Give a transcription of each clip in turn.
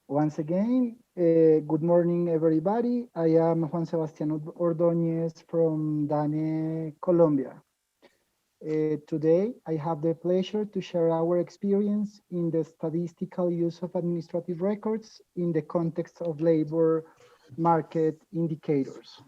Once again, good morning, everybody. I am Juan Sebastián Ordóñez from DANE Colombia. Today, I have the pleasure to share our experience in the statistical use of administrative records in the context of labor market indicators.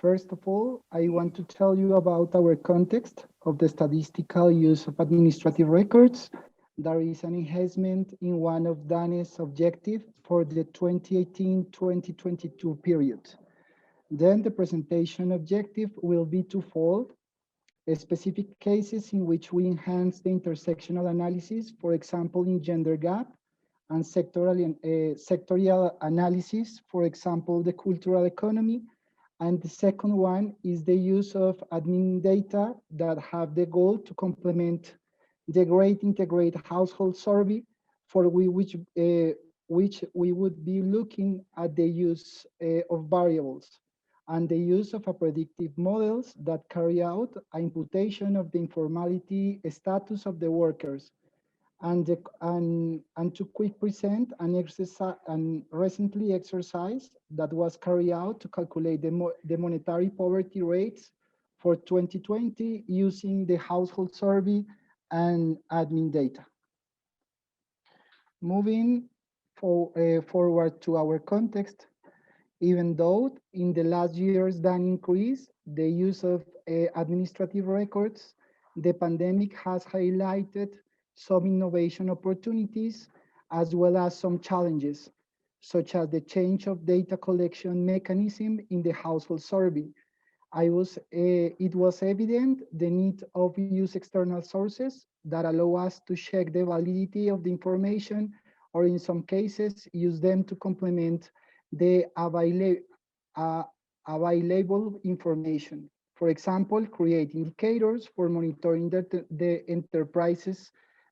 First of all, I want to tell you about our context of the statistical use of administrative records. There is an enhancement in one of DANE's objectives for the 2018-2022 period. Then the presentation objective will be twofold: specific cases in which we enhance the intersectional analysis, for example, in gender gap, and sectorial analysis, for example, the cultural economy. And the second one is the use of admin data that have the goal to complement the Great Integrated Household Survey, for which we would be looking at the use of variables and the use of a predictive models that carry out an imputation of the informality status of the workers, and to quick present an exercise, an recently exercise that was carried out to calculate the monetary poverty rates for 2020 using the household survey and admin data. Moving forward to our context, even though in the last years DANE increased the use of administrative records, the pandemic has highlighted some innovation opportunities as well as some challenges, such as the change of data collection mechanism in the household survey. It was evident the need of use external sources that allow us to check the validity of the information, or in some cases, use them to complement the available information. For example, create indicators for monitoring the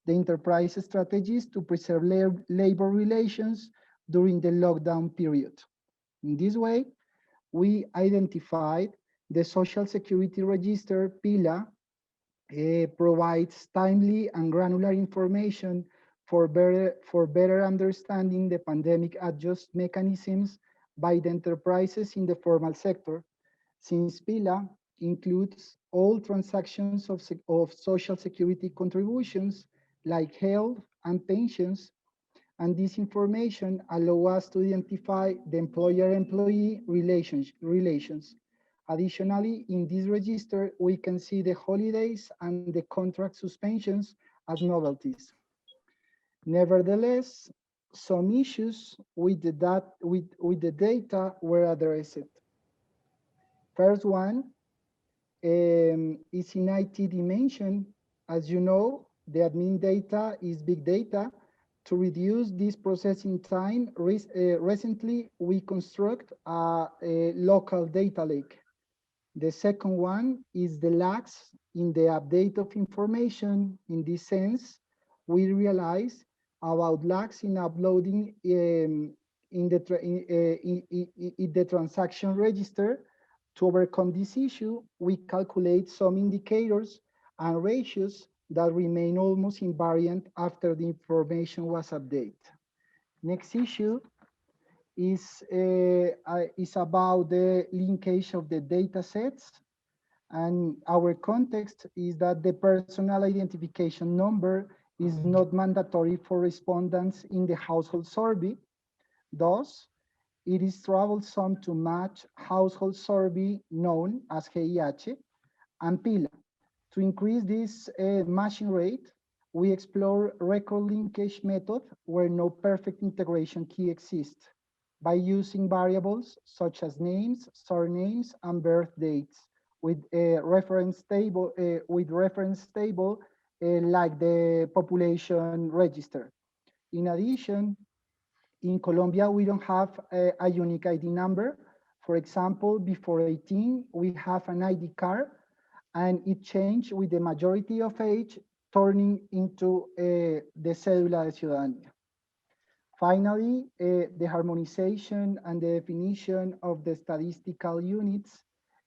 enterprise strategies to preserve labor relations during the lockdown period. In this way, we identified the Social Security Register, PILA, provides timely and granular information for better understanding the pandemic adjust mechanisms by the enterprises in the formal sector, since PILA includes all transactions of social security contributions like health and pensions, and this information allows us to identify the employer-employee relations. Additionally, in this register, we can see the holidays and the contract suspensions as novelties. Nevertheless, some issues with the data were addressed. First one is in IT dimension. As you know, the admin data is big data. To reduce this processing time, recently we construct a local data lake. The second one is the lags in the update of information. In this sense, we realize about lags in uploading in the transaction register. To overcome this issue, we calculate some indicators and ratios that remain almost invariant after the information was updated. Next issue is about the linkage of the data sets. And our context is that the personal identification number is not mandatory for respondents in the household survey. Thus, it is troublesome to match household survey known as HIH and PILA. To increase this matching rate, we explore record linkage method where no perfect integration key exists, by using variables such as names, surnames, and birth dates with a reference table, like the population register. In addition, in Colombia, we don't have a unique ID number. For example, before 18, we have an ID card, and it changed with the majority of age, turning into the cédula de ciudadanía. Finally, the harmonization and the definition of the statistical units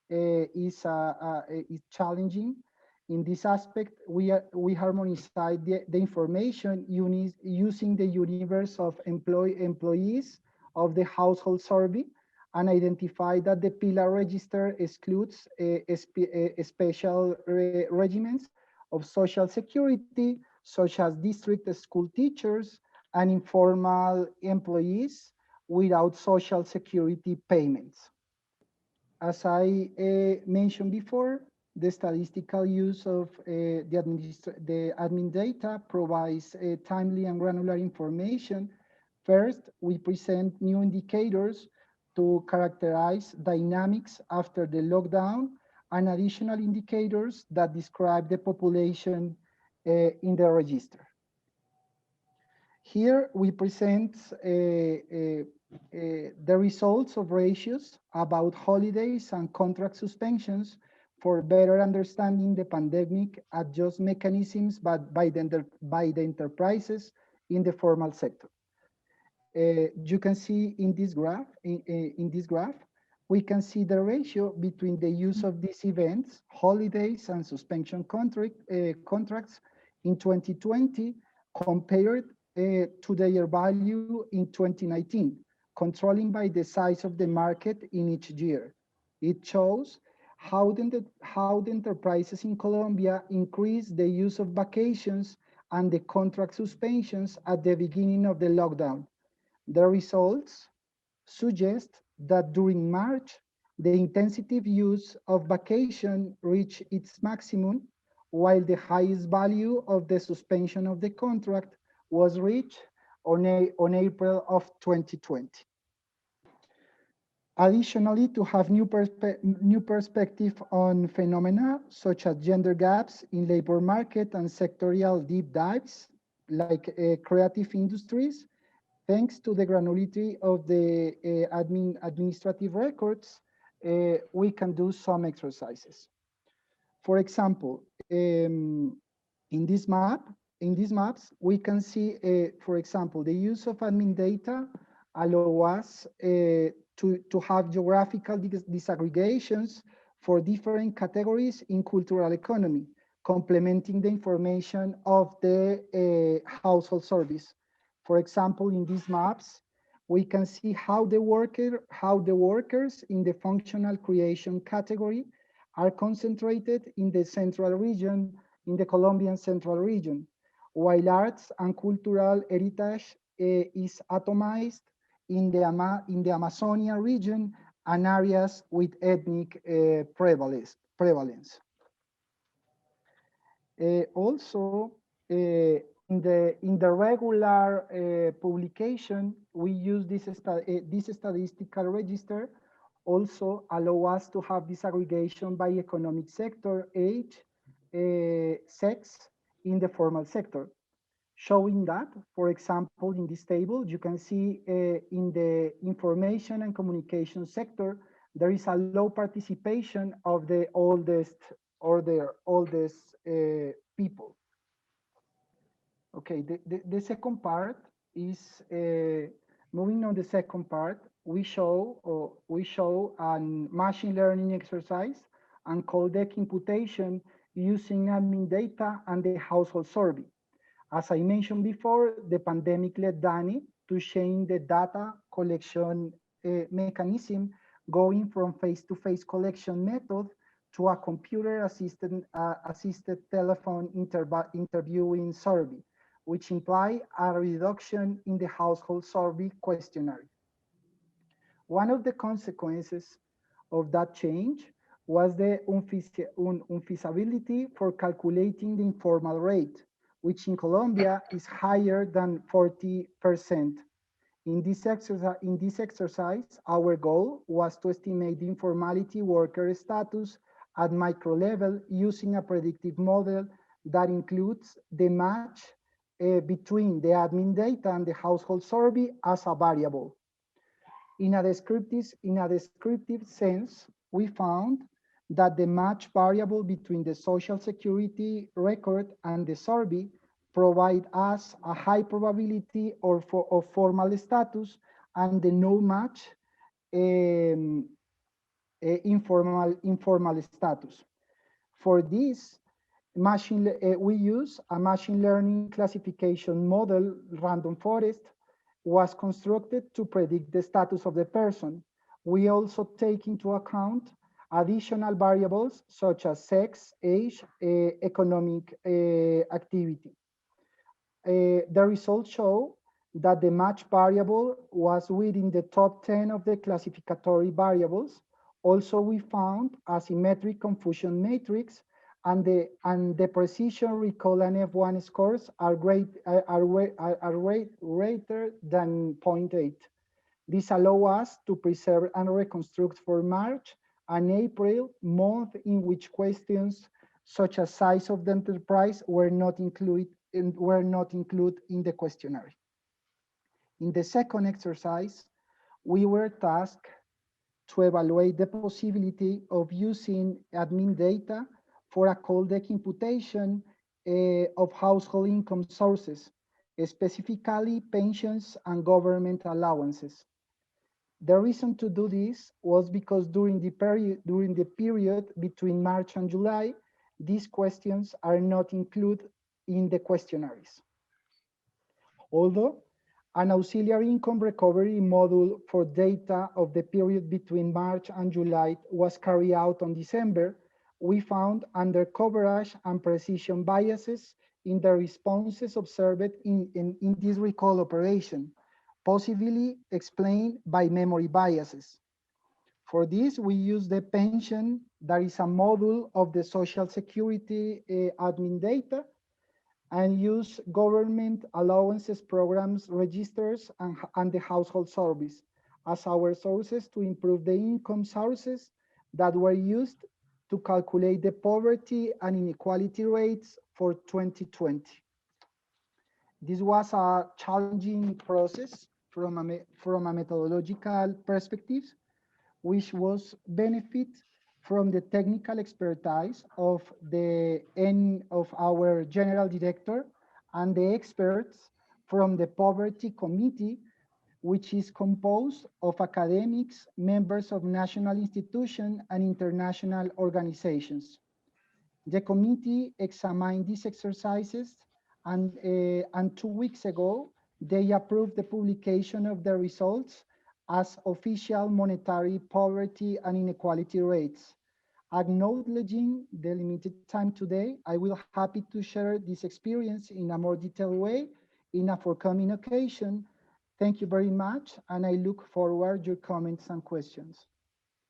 is challenging. In this aspect, we harmonized the information using the universe of employees of the household survey and identify that the pillar register excludes special regiments of social security, such as district school teachers and informal employees without social security payments. As I mentioned before, the statistical use of the admin data provides timely and granular information. First, we present new indicators to characterize dynamics after the lockdown and additional indicators that describe the population in the register. Here we present the results of ratios about holidays and contract suspensions for better understanding the pandemic adjust mechanisms by the enterprises in the formal sector. You can see in this graph, we can see the ratio between the use of these events, holidays and suspension contracts in 2020 compared to their value in 2019, controlling by the size of the market in each year. It shows how the enterprises in Colombia increased the use of vacations and the contract suspensions at the beginning of the lockdown. The results suggest that during March, the intensity use of vacation reached its maximum, while the highest value of the suspension of the contract was reached on April of 2020. Additionally, to have new perspective on phenomena such as gender gaps in labor market and sectorial deep dives, like creative industries, thanks to the granularity of the administrative records, we can do some exercises. For example, in these maps, we can see, for example, the use of admin data allow us to have geographical disaggregations for different categories in cultural economy, complementing the information of the household service. For example, in these maps, we can see how the workers in the functional creation category are concentrated in the central region, in the Colombian central region, while arts and cultural heritage is atomized in the Amazonian region and areas with ethnic prevalence. Also, in the regular publication, we use this statistical register also allow us to have disaggregation by economic sector, age, sex in the formal sector, showing that, for example, in this table, you can see in the information and communication sector, there is a low participation of the oldest people. Okay, the second part is moving on. The second part, we show a machine learning exercise and codec imputation using admin data and the household survey. As I mentioned before, the pandemic led DANE to change the data collection mechanism, going from face-to-face collection method to a computer-assisted telephone interviewing survey, which imply a reduction in the household survey questionnaire. One of the consequences of that change was the unfeasibility for calculating the informal rate, which in Colombia is higher than 40%. In this exercise, our goal was to estimate the informality worker status at micro level using a predictive model that includes the match between the admin data and the household survey as a variable. In a descriptive sense, we found that the match variable between the social security record and the survey provide us a high probability of formal status and the no match informal status. For this, We use a machine learning classification model, random forest, was constructed to predict the status of the person. We also take into account additional variables such as sex, age, economic activity. The results show that the match variable was within the top 10 of the classificatory variables. Also, we found asymmetric confusion matrix, and the precision recall and F1 scores are greater than zero point 0.8. This allows us to preserve and reconstruct for March and April, month in which questions such as size of the enterprise were not included in the questionnaire. In the second exercise, we were tasked to evaluate the possibility of using admin data for a codec imputation of household income sources, specifically pensions and government allowances. The reason to do this was because during the period between March and July, these questions are not included in the questionnaires. Although an auxiliary income recovery module for data of the period between March and July was carried out on December, we found under coverage and precision biases in the responses observed in this recall operation, possibly explained by memory biases. For this, we use the pension, that is a module of the Social Security admin data, and use government allowances programs registers and the household service as our sources to improve the income sources that were used to calculate the poverty and inequality rates for 2020. This was a challenging process from a methodological perspective, which was benefit from the technical expertise of our general director and the experts from the Poverty Committee, which is composed of academics, members of national institutions and international organizations. The committee examined these exercises, and 2 weeks ago, they approved the publication of the results as official monetary poverty and inequality rates. Acknowledging the limited time today, I will happy to share this experience in a more detailed way in a forthcoming occasion. Thank you very much, and I look forward to your comments and questions.